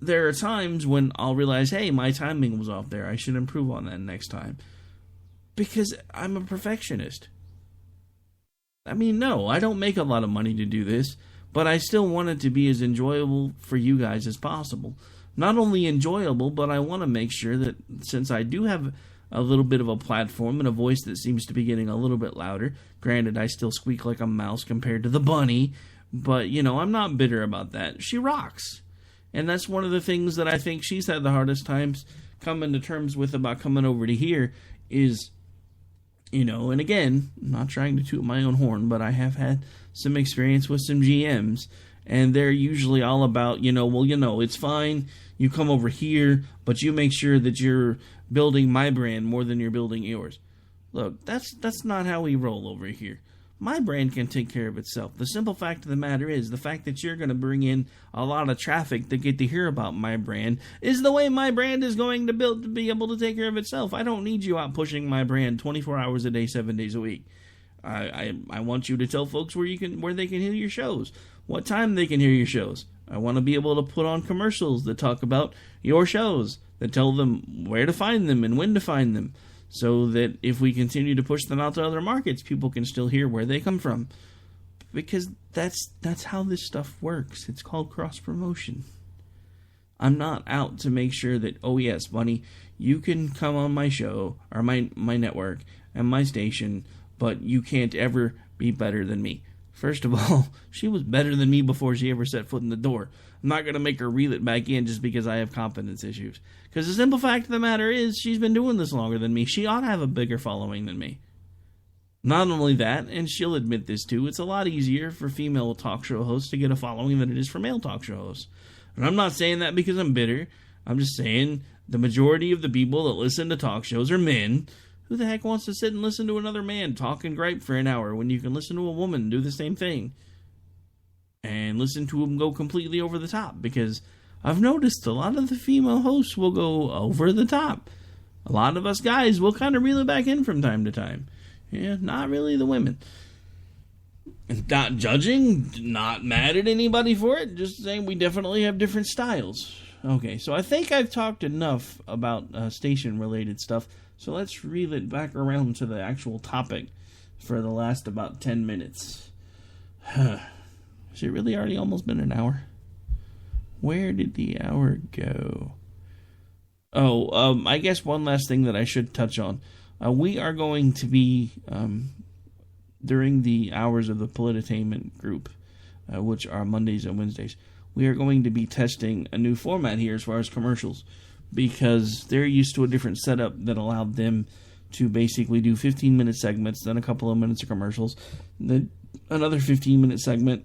there are times when I'll realize, hey, my timing was off there. I should improve on that next time. Because I'm a perfectionist. No, I don't make a lot of money to do this, but I still want it to be as enjoyable for you guys as possible. Not only enjoyable, but I want to make sure that since I do have a little bit of a platform and a voice that seems to be getting a little bit louder, granted, I still squeak like a mouse compared to the bunny, but, I'm not bitter about that. She rocks. And that's one of the things that I think she's had the hardest times coming to terms with about coming over to here, is, and again, I'm not trying to toot my own horn, but I have had some experience with some GMs, and they're usually all about, it's fine, you come over here, but you make sure that you're building my brand more than you're building yours. Look, that's not how we roll over here. My brand can take care of itself. The simple fact of the matter is, the fact that you're going to bring in a lot of traffic to get to hear about my brand is the way my brand is going to be able to take care of itself. I don't need you out pushing my brand 24 hours a day, 7 days a week. I want you to tell folks where they can hear your shows, what time they can hear your shows. I want to be able to put on commercials that talk about your shows, that tell them where to find them and when to find them, so that if we continue to push them out to other markets, people can still hear where they come from. Because that's how this stuff works. It's called cross-promotion. I'm not out to make sure that, oh yes, Bunny, you can come on my show, or my network, and my station, but you can't ever be better than me. First of all, she was better than me before she ever set foot in the door. I'm not going to make her reel it back in just because I have competence issues. Because the simple fact of the matter is, she's been doing this longer than me. She ought to have a bigger following than me. Not only that, and she'll admit this too, it's a lot easier for female talk show hosts to get a following than it is for male talk show hosts. And I'm not saying that because I'm bitter. I'm just saying the majority of the people that listen to talk shows are men. Who the heck wants to sit and listen to another man talk and gripe for an hour when you can listen to a woman do the same thing? And listen to them go completely over the top, because I've noticed a lot of the female hosts will go over the top. A lot of us guys will kind of reel it back in from time to time. Yeah, not really the women. Not judging, not mad at anybody for it, just saying we definitely have different styles. Okay, so I think I've talked enough about station-related stuff, so let's reel it back around to the actual topic for the last about 10 minutes. Has it really already almost been an hour? Where did the hour go? I guess one last thing that I should touch on. We are going to be, during the hours of the Politainment group, which are Mondays and Wednesdays, we are going to be testing a new format here as far as commercials, because they're used to a different setup that allowed them to basically do 15-minute segments, then a couple of minutes of commercials, then another 15-minute segment,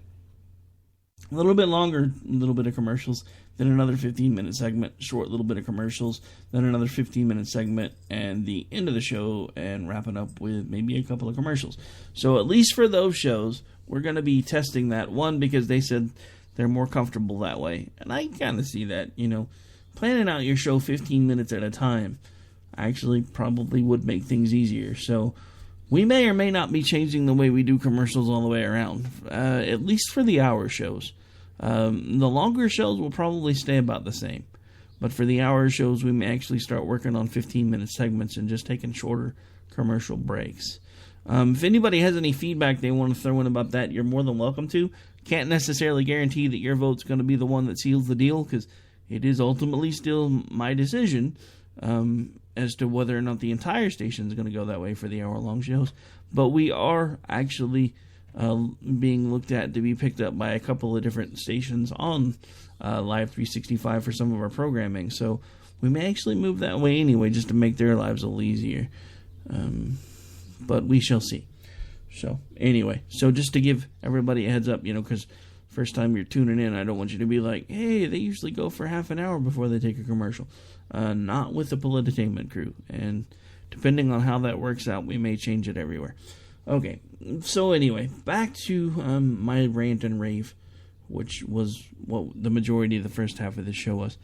a little bit longer, a little bit of commercials, then another 15-minute segment, short little bit of commercials, then another 15-minute segment, and the end of the show, and wrapping up with maybe a couple of commercials. So at least for those shows, we're going to be testing that, one, because they said they're more comfortable that way, and I kind of see that, planning out your show 15 minutes at a time actually probably would make things easier. So we may or may not be changing the way we do commercials all the way around, at least for the hour shows. The longer shows will probably stay about the same, but for the hour shows we may actually start working on 15-minute segments and just taking shorter commercial breaks. If anybody has any feedback they want to throw in about that, you're more than welcome to. Can't necessarily guarantee that your vote's going to be the one that seals the deal, because it is ultimately still my decision as to whether or not the entire station is going to go that way for the hour-long shows. But we are actually being looked at to be picked up by a couple of different stations on Live 365 for some of our programming. So we may actually move that way anyway, just to make their lives a little easier. But we shall see. So anyway, so just to give everybody a heads up, because first time you're tuning in, I don't want you to be like, hey, they usually go for half an hour before they take a commercial. Not with the Politainment crew. And depending on how that works out, we may change it everywhere. Okay, so anyway, back to my rant and rave, which was what the majority of the first half of the show was.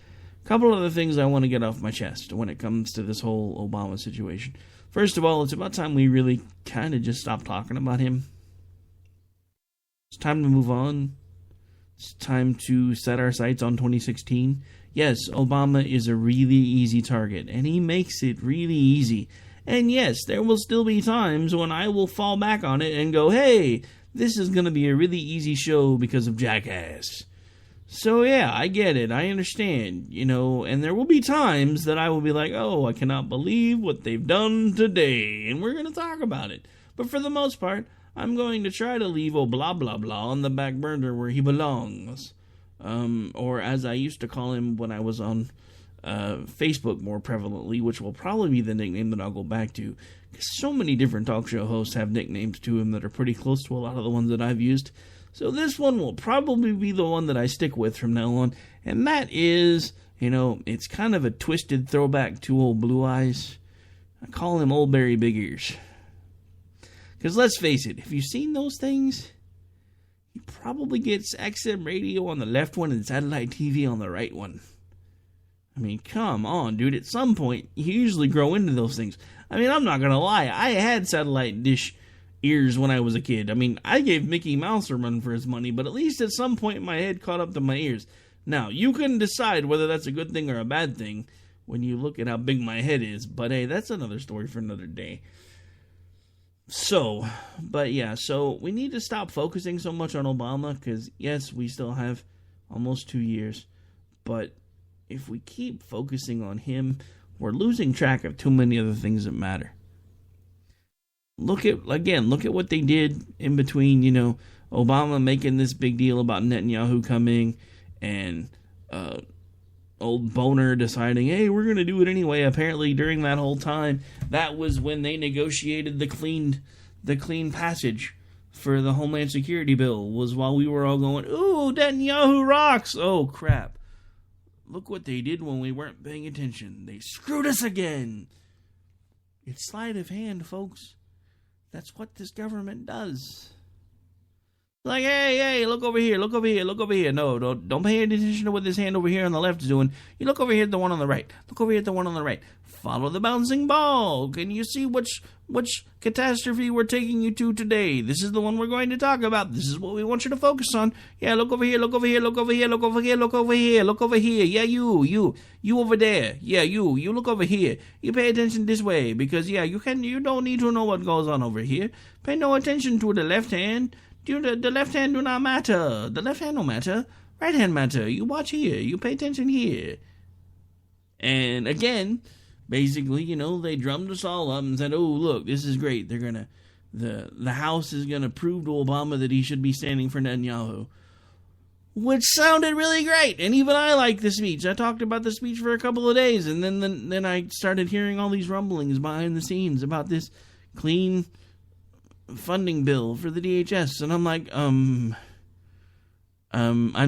A couple of the things I want to get off my chest when it comes to this whole Obama situation. First of all, it's about time we really kind of just stop talking about him. It's time to move on. It's time to set our sights on 2016. Yes, Obama is a really easy target, and he makes it really easy. And yes, there will still be times when I will fall back on it and go, hey, this is going to be a really easy show because of Jackass. So yeah, I get it, I understand, and there will be times that I will be like, oh, I cannot believe what they've done today, and we're going to talk about it. But for the most part, I'm going to try to leave blah blah blah on the back burner where he belongs. Or as I used to call him when I was on Facebook more prevalently, which will probably be the nickname that I'll go back to. Because so many different talk show hosts have nicknames to him that are pretty close to a lot of the ones that I've used. So this one will probably be the one that I stick with from now on. And that is, it's kind of a twisted throwback to old Blue Eyes. I call him Old Barry Big Ears. Because let's face it, if you've seen those things, you probably get XM radio on the left one and satellite TV on the right one. I mean, come on, dude. At some point, you usually grow into those things. I mean, I'm not going to lie. I had satellite dish ears when I was a kid. I mean, I gave Mickey Mouse a run for his money, but at least at some point my head caught up to my ears. Now, you can decide whether that's a good thing or a bad thing when you look at how big my head is, but hey, that's another story for another day. So we need to stop focusing so much on Obama, because yes, we still have almost 2 years, but if we keep focusing on him, we're losing track of too many other things that matter. Look at what they did in between, Obama making this big deal about Netanyahu coming and old Boner deciding, hey, we're going to do it anyway. Apparently during that whole time, that was when they negotiated the clean passage for the Homeland Security bill, was while we were all going, ooh, Netanyahu rocks. Oh, crap. Look what they did when we weren't paying attention. They screwed us again. It's sleight of hand, folks. That's what this government does. Like, hey, look over here. No, don't pay any attention to what this hand over here on the left is doing. You look over here at the one on the right. Look over here at the one on the right. Follow the bouncing ball. Can you see which catastrophe we're taking you to today? This is the one we're going to talk about. This is what we want you to focus on. Yeah, look over here, look over here, look over here, look over here, look over here, look over here. Yeah, you over there. Yeah, you look over here. You pay attention this way, because you don't need to know what goes on over here. Pay no attention to the left hand. The left hand do not matter. The left hand don't matter. Right hand matter. You watch here. You pay attention here. And again, basically, they drummed us all up and said, oh, look, this is great. They're going to, the House is going to prove to Obama that he should be standing for Netanyahu. Which sounded really great. And even I liked the speech. I talked about the speech for a couple of days. And then I started hearing all these rumblings behind the scenes about this clean funding bill for the DHS. And I'm like, I'm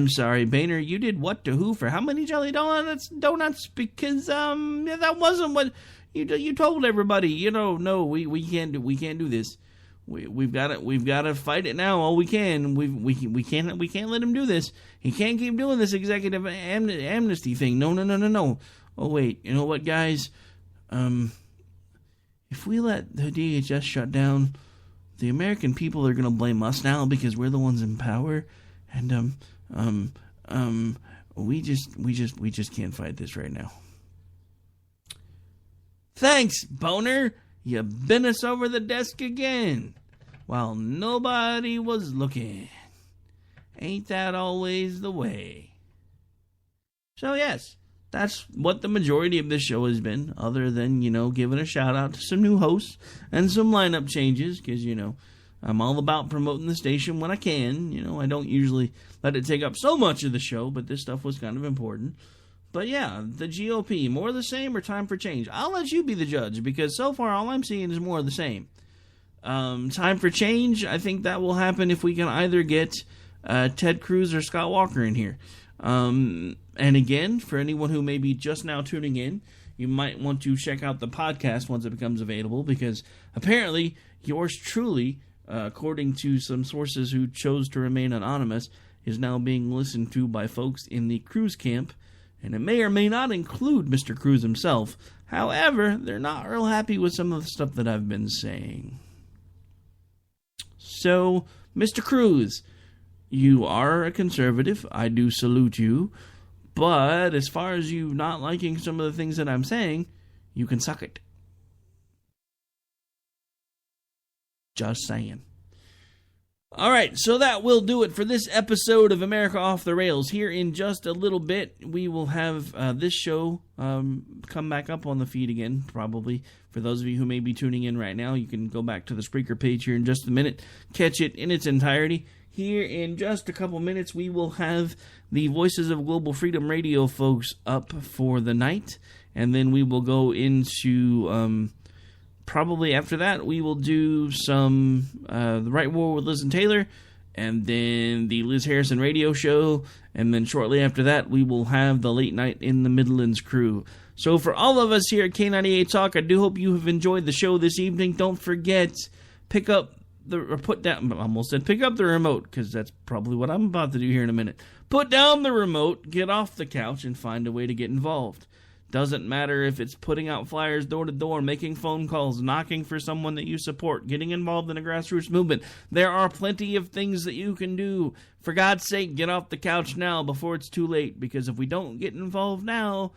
sorry, Boehner, you did what to who for how many jelly donuts? Because that wasn't what you told everybody. No, we can't do this. We've got to fight it now. All we can. We can't let him do this. He can't keep doing this executive amnesty thing. No. Oh wait, you know what, guys? If we let the DHS shut down, the American people are going to blame us now because we're the ones in power, and we just can't fight this right now. Thanks, Boner. You bent us over the desk again, while nobody was looking. Ain't that always the way? So yes, that's what the majority of this show has been, other than, giving a shout out to some new hosts and some lineup changes, because, I'm all about promoting the station when I can. I don't usually let it take up so much of the show, but this stuff was kind of important. But yeah, the GOP, more of the same or time for change? I'll let you be the judge, because so far all I'm seeing is more of the same. Time for change, I think that will happen if we can either get Ted Cruz or Scott Walker in here. And again, for anyone who may be just now tuning in, you might want to check out the podcast once it becomes available, because apparently yours truly, according to some sources who chose to remain anonymous, is now being listened to by folks in the Cruz camp, and it may or may not include Mr. Cruz himself. However, they're not real happy with some of the stuff that I've been saying. So, Mr. Cruz, you are a conservative. I do salute you. But as far as you not liking some of the things that I'm saying, you can suck it. Just saying. All right, so that will do it for this episode of America Off the Rails. Here in just a little bit, we will have this show come back up on the feed again, probably. For those of you who may be tuning in right now, you can go back to the Spreaker page here in just a minute, catch it in its entirety. Here in just a couple minutes, we will have the Voices of Global Freedom Radio folks up for the night, and then we will go into, probably after that, we will do some The Right War with Liz and Taylor, and then the Liz Harrison radio show, and then shortly after that, we will have the Late Night in the Midlands crew. So for all of us here at K98 Talk, I do hope you have enjoyed the show this evening. Don't forget, pick up the remote, because that's probably what I'm about to do here in a minute. Put down the remote, get off the couch, and find a way to get involved. Doesn't matter if it's putting out flyers door to door, making phone calls, knocking for someone that you support, getting involved in a grassroots movement. There are plenty of things that you can do. For God's sake, get off the couch now before it's too late, because if we don't get involved now,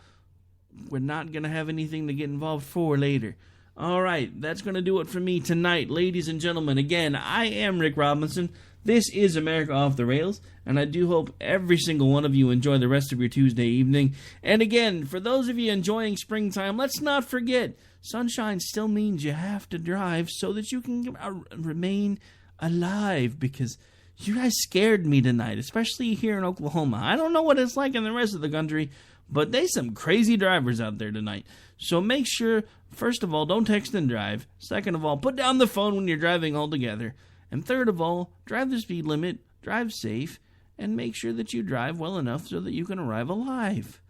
we're not going to have anything to get involved for later. All right, that's going to do it for me tonight. Ladies and gentlemen, again, I am Rick Robinson. This is America Off the Rails, and I do hope every single one of you enjoy the rest of your Tuesday evening. And again, for those of you enjoying springtime, let's not forget, sunshine still means you have to drive so that you can remain alive, because you guys scared me tonight, especially here in Oklahoma. I don't know what it's like in the rest of the country, but there's some crazy drivers out there tonight. So make sure, first of all, don't text and drive. Second of all, put down the phone when you're driving altogether. And third of all, drive the speed limit, drive safe, and make sure that you drive well enough so that you can arrive alive.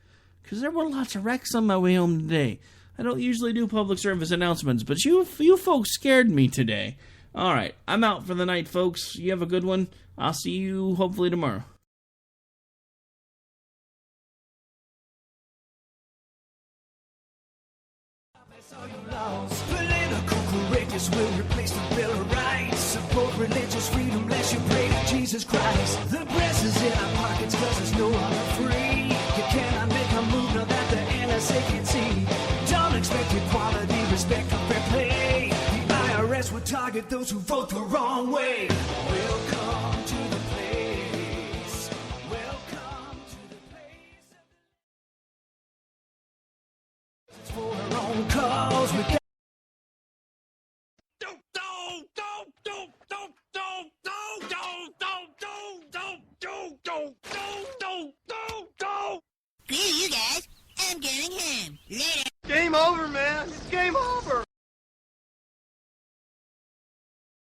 Because there were lots of wrecks on my way home today. I don't usually do public service announcements, but you folks scared me today. All right, I'm out for the night, folks. You have a good one. I'll see you hopefully tomorrow. Political correctness will replace the Bill of Rights. Support religious freedom, lest you pray to Jesus Christ. The press is in our pockets cause it's no longer free. You cannot make a move now that the NSA can see. Don't expect equality, respect or fair play. The IRS will target those who vote the wrong way. Welcome to the place. Welcome to the place. It's for our own cause. We got Screw you guys. I'm going home. Later. Game over,